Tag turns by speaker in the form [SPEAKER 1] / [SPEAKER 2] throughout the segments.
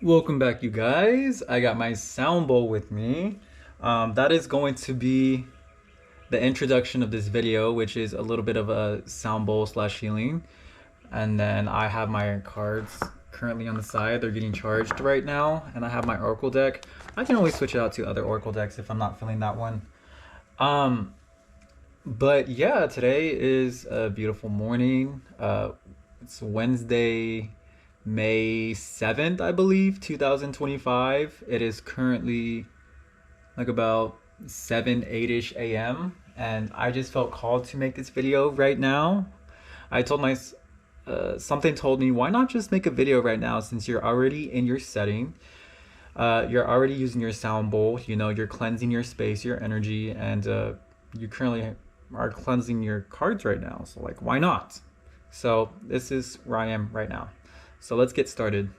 [SPEAKER 1] Welcome back, you guys. I got my sound bowl with me. That is going to be the introduction of this video, which is a little bit of a sound bowl slash healing. And then I have my cards currently on the side. They're getting charged right now. And I have my Oracle deck. I can always switch it out to other Oracle decks if I'm not feeling that one. Um, but yeah, today is a beautiful morning. It's Wednesday, May 7th, I believe, 2025. It is currently like about 7, 8-ish a.m. And I just felt called to make this video right now. I told my, something told me, why not just make a video right now since you're already in your setting? You're already using your sound bowl, you're cleansing your space, your energy, and you currently are cleansing your cards right now. So, like, why not? So, this is where I am right now. So, let's get started.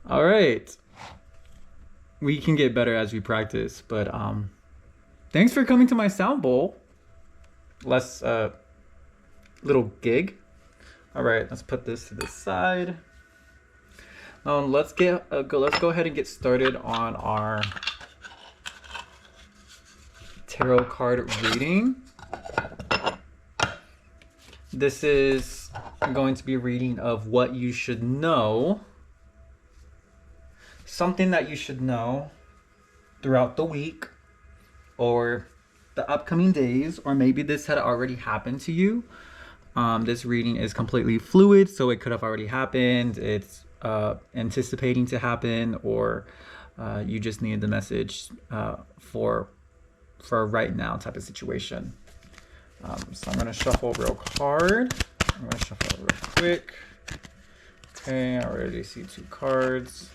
[SPEAKER 1] All right. We can get better as we practice, but thanks for coming to my sound bowl. Less little gig. All right, let's put this to the side. Let's go ahead and get started on our tarot card reading. This is going to be a reading of what you should know. Something that you should know throughout the week or the upcoming days, or maybe this had already happened to you. This reading is completely fluid, so it could have already happened. It's anticipating to happen, or you just needed the message for a right now type of situation. So I'm gonna shuffle real hard. I'm gonna shuffle real quick. Okay, I already see 2 cards.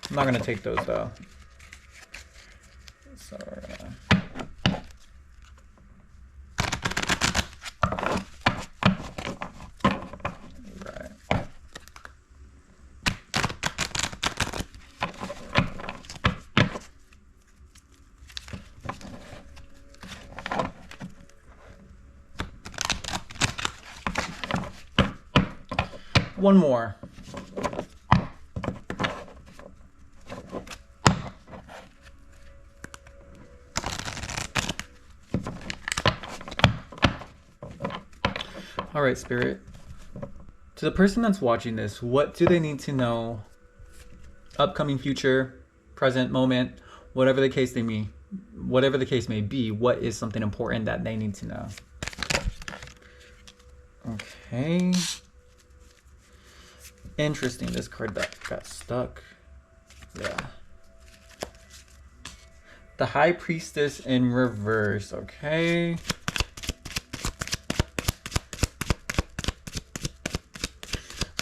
[SPEAKER 1] I'm not gonna take those though. So we're gonna... Right. One more. All right, Spirit. To the person that's watching this, what do they need to know? Upcoming, future, present, moment, whatever the case may be, what is something important that they need to know? Okay. Interesting. This card that got stuck. Yeah. The High Priestess in reverse. Okay.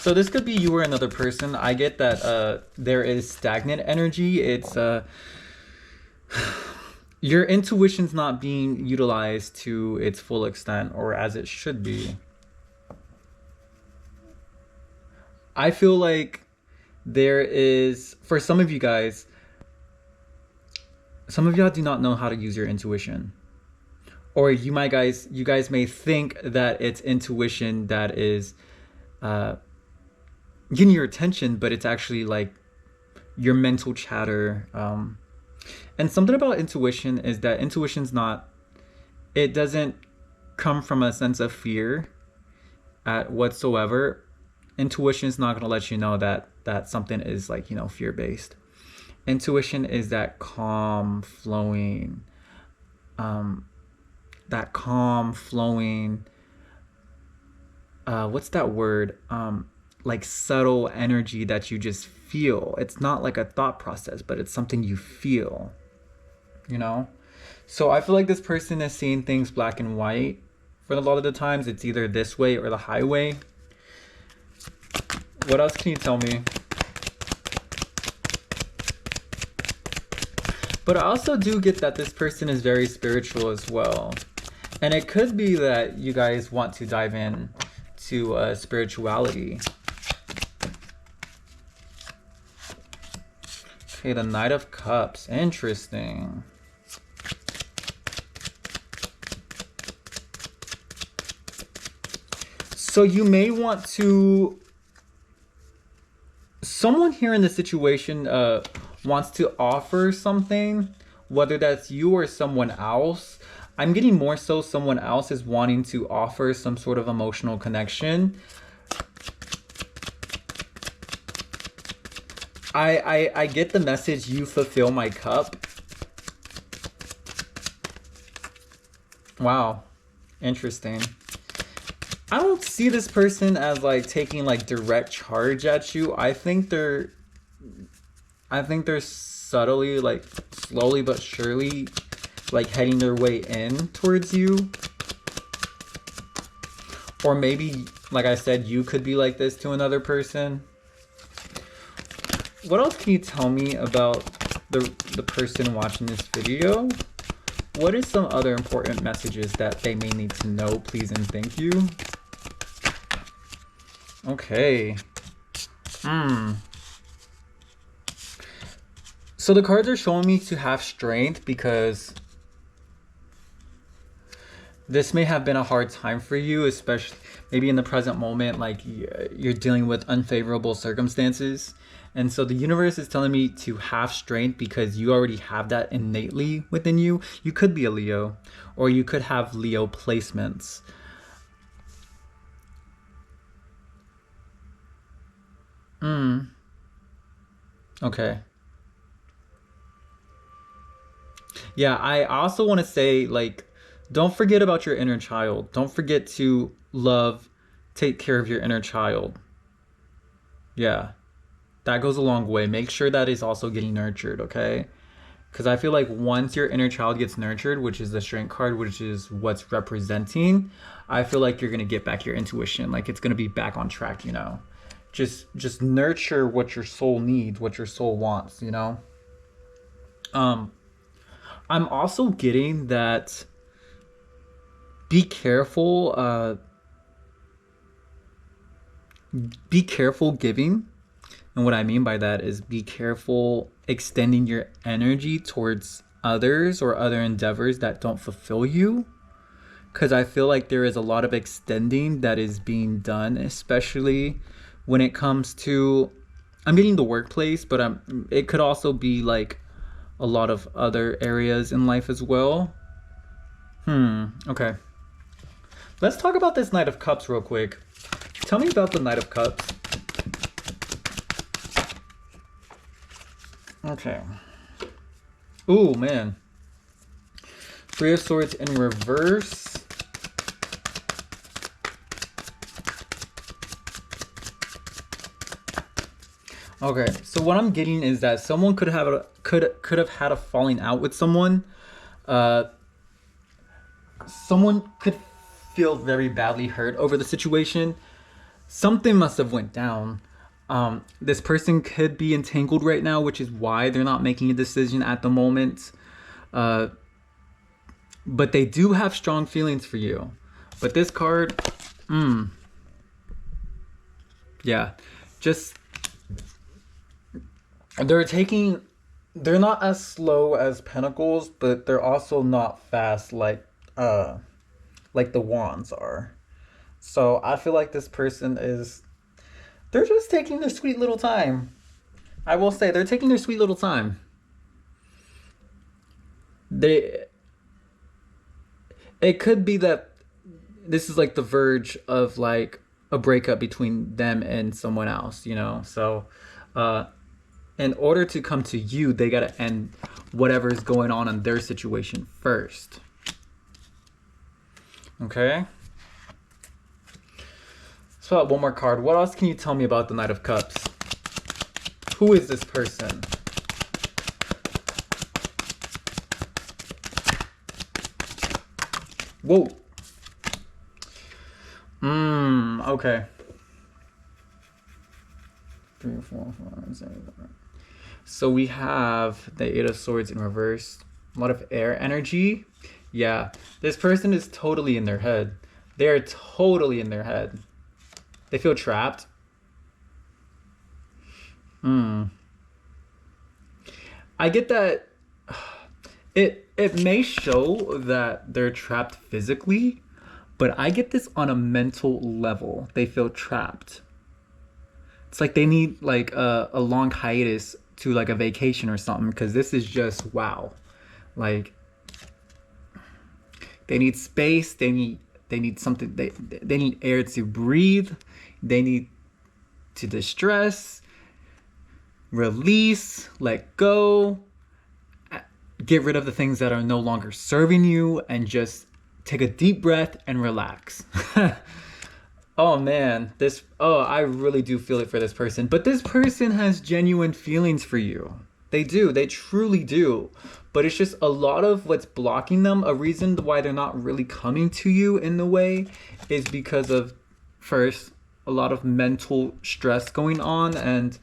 [SPEAKER 1] So this could be you or another person. I get that there is stagnant energy. It's your intuition's not being utilized to its full extent or as it should be. I feel like there is, for some of you guys, some of y'all do not know how to use your intuition. Or you guys may think that it's intuition that is getting your attention, but it's actually like your mental chatter. And something about intuition is that it doesn't come from a sense of fear at whatsoever. Intuition is not going to let you know that something is like, fear-based. Intuition is that calm flowing, what's that word? Like subtle energy that you just feel. It's not like a thought process, but it's something you feel, So I feel like this person is seeing things black and white for a lot of the times. It's either this way or the highway. What else can you tell me? But I also do get that this person is very spiritual as well. And it could be that you guys want to dive in to spirituality. Okay, the Knight of Cups. Interesting. So you may want to... Someone here in the situation wants to offer something, whether that's you or someone else. I'm getting more so someone else is wanting to offer some sort of emotional connection. I get the message, you fulfill my cup. Wow, interesting. I don't see this person as like taking like direct charge at you. I think they're subtly, like slowly but surely, like heading their way in towards you. Or maybe, like I said, you could be like this to another person. What else can you tell me about the person watching this video? What are some other important messages that they may need to know, please and thank you? Okay. So the cards are showing me to have strength because this may have been a hard time for you, especially maybe in the present moment, like you're dealing with unfavorable circumstances. And so the universe is telling me to have strength because you already have that innately within you. You could be a Leo, or you could have Leo placements. Okay. Yeah, I also want to say, like, don't forget about your inner child. Don't forget to take care of your inner child. Yeah, that goes a long way. Make sure that is also getting nurtured, okay? Because I feel like once your inner child gets nurtured, which is the strength card, which is what's representing, I feel like you're going to get back your intuition. Like, it's going to be back on track, you know? Just nurture what your soul needs, what your soul wants, you know? I'm also getting that be careful giving. And what I mean by that is be careful extending your energy towards others or other endeavors that don't fulfill you. Because I feel like there is a lot of extending that is being done, especially when it comes to, I'm getting the workplace, but it could also be like a lot of other areas in life as well. Okay. Let's talk about this Knight of Cups real quick. Tell me about the Knight of Cups. Okay. Ooh, man. Three of Swords in reverse. Okay, so what I'm getting is that someone could have had a falling out with someone. Someone could feel very badly hurt over the situation. Something must have went down. This person could be entangled right now, which is why they're not making a decision at the moment. But they do have strong feelings for you. But this card, yeah, just, they're not as slow as Pentacles, but they're also not fast like the Wands are. So I feel like this person they're just taking their sweet little time. I will say they're taking their sweet little time. It could be that this is like the verge of like a breakup between them and someone else, you know? So, in order to come to you, they got to end whatever's going on in their situation first. Okay? So one more card. What else can you tell me about the Knight of Cups? Who is this person? Whoa. Okay. 3, 4, 5, 7. So we have the Eight of Swords in reverse. A lot of air energy. Yeah, this person is totally in their head. They are totally in their head. They feel trapped. I get that it may show that they're trapped physically, but I get this on a mental level. They feel trapped. It's like they need like a long hiatus to like a vacation or something, because this is just wow. Like they need space, they need something, they need air to breathe, they need to distress, release, let go, get rid of the things that are no longer serving you, and just take a deep breath and relax. Oh man, I really do feel it for this person. But this person has genuine feelings for you. They do, they truly do. But it's just a lot of what's blocking them. A reason why they're not really coming to you in the way is because of, first, a lot of mental stress going on, and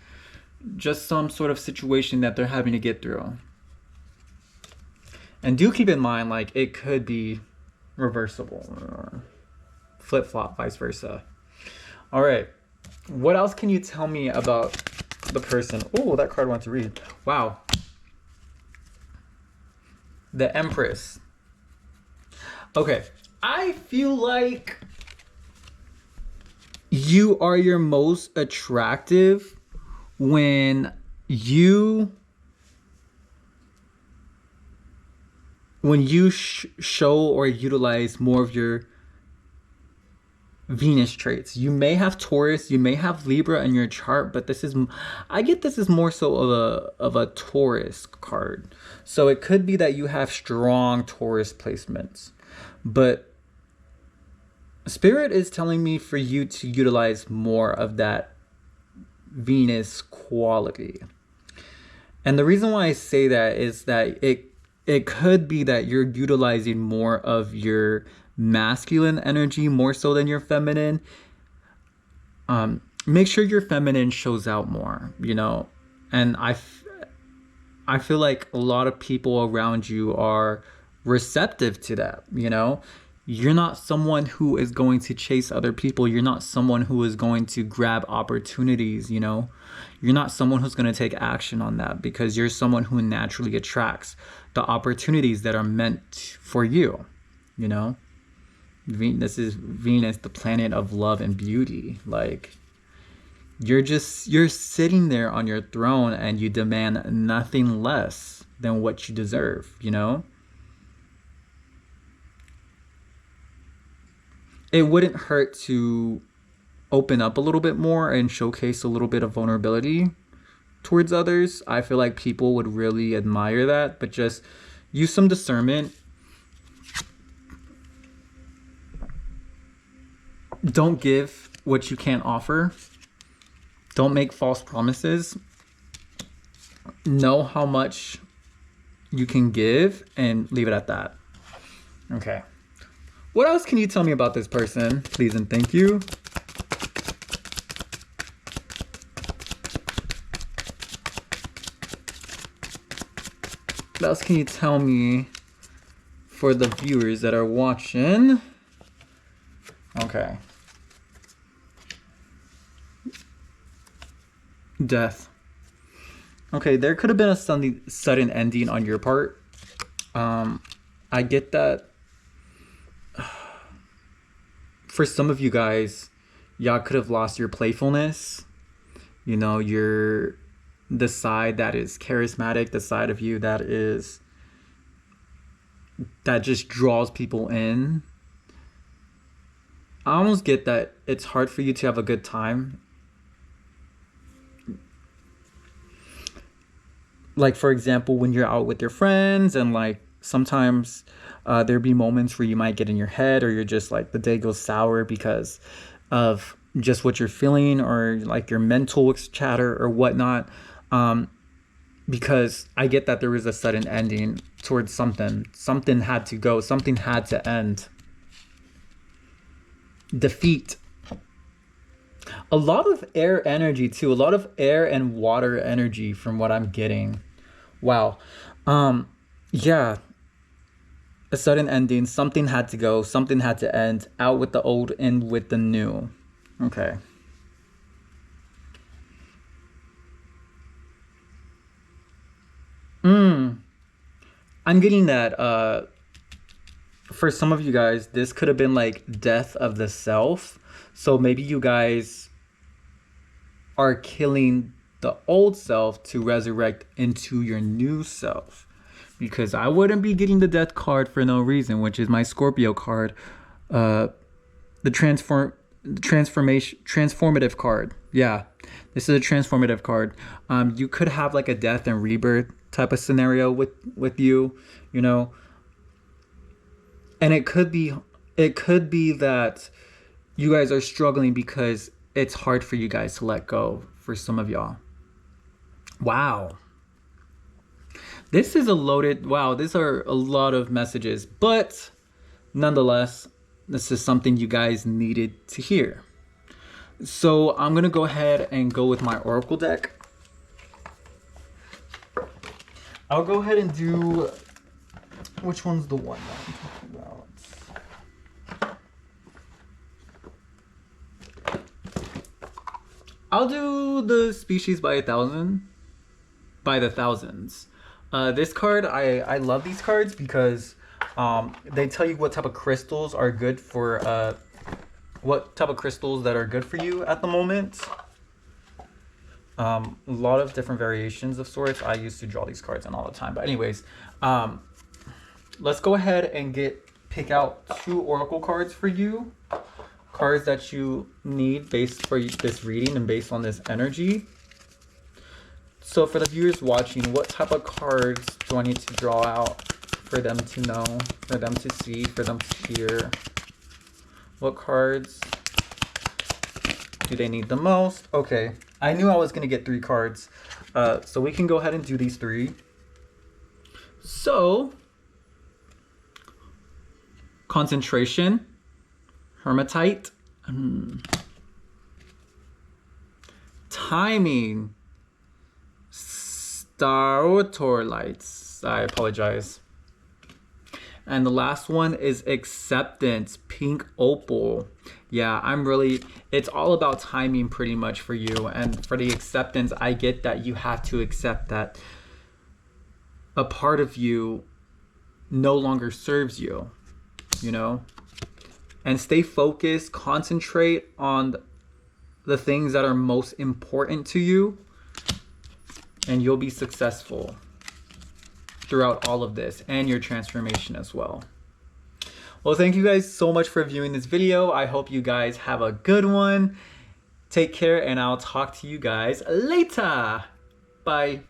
[SPEAKER 1] just some sort of situation that they're having to get through. And do keep in mind, like, it could be reversible or flip-flop, vice versa. All right. What else can you tell me about the person? Oh, that card I want to read. Wow. The Empress. Okay. I feel like you are your most attractive when you show or utilize more of your Venus traits. You may have Taurus, you may have Libra in your chart, but I get this is more so of a Taurus card. So it could be that you have strong Taurus placements, but Spirit is telling me for you to utilize more of that Venus quality. And the reason why I say that is that it could be that you're utilizing more of your masculine energy more so than your feminine. Make sure your feminine shows out more, and I feel like a lot of people around you are receptive to that. You're not someone who is going to chase other people. You're not someone who is going to grab opportunities. You're not someone who's going to take action on that, because you're someone who naturally attracts the opportunities that are meant for you. This is Venus, the planet of love and beauty. Like, you're sitting there on your throne and you demand nothing less than what you deserve. It wouldn't hurt to open up a little bit more and showcase a little bit of vulnerability towards others. I feel like people would really admire that, but just use some discernment. Don't give what you can't offer. Don't make false promises. Know how much you can give and leave it at that. Okay. What else can you tell me about this person? Please and thank you. What else can you tell me for the viewers that are watching? Okay. Death. Okay, there could have been a sudden ending on your part. I get that. For some of you guys, y'all could have lost your playfulness. You're the side that is charismatic, the side of you that just draws people in. I almost get that it's hard for you to have a good time. Like, for example, when you're out with your friends, and like sometimes there'd be moments where you might get in your head, or you're just like, the day goes sour because of just what you're feeling, or like your mental chatter or whatnot. Because I get that there was a sudden ending towards something. Something had to go. Something had to end. defeat. A lot of air energy too. A lot of air and water energy from what I'm getting. Wow. Yeah. A sudden ending. Something had to go. Something had to end. Out with the old, in with the new. Okay. I'm getting that for some of you guys, this could have been like death of the self. So maybe you guys are killing the old self to resurrect into your new self. Because I wouldn't be getting the death card for no reason, which is my Scorpio card. The transformative card. Yeah, this is a transformative card. You could have like a death and rebirth type of scenario with you, you know. And it could be that you guys are struggling because it's hard for you guys to let go for some of y'all. Wow. This is a loaded, wow, these are a lot of messages, but nonetheless, this is something you guys needed to hear. So I'm going to go ahead and go with my Oracle deck. I'll go ahead and do, which one's the one that I'm talking about? I'll do the Species by the Thousands. This card, I love these cards because they tell you what type of crystals are good for, what type of crystals that are good for you at the moment. A lot of different variations of sorts. I used to draw these cards in all the time. But anyways, let's go ahead and pick out 2 Oracle cards for you. Cards that you need based for this reading and based on this energy. So for the viewers watching, what type of cards do I need to draw out for them to know, for them to see, for them to hear? What cards do they need the most? Okay, I knew I was going to get 3 cards. So we can go ahead and do these 3. So, concentration, Hermitite, timing, Startorlights. I apologize. And the last one is acceptance, Pink Opal. Yeah, it's all about timing pretty much for you. And for the acceptance, I get that you have to accept that a part of you no longer serves you, you know? And stay focused, concentrate on the things that are most important to you, and you'll be successful throughout all of this and your transformation as well. Well, thank you guys so much for viewing this video. I hope you guys have a good one. Take care, and I'll talk to you guys later. Bye.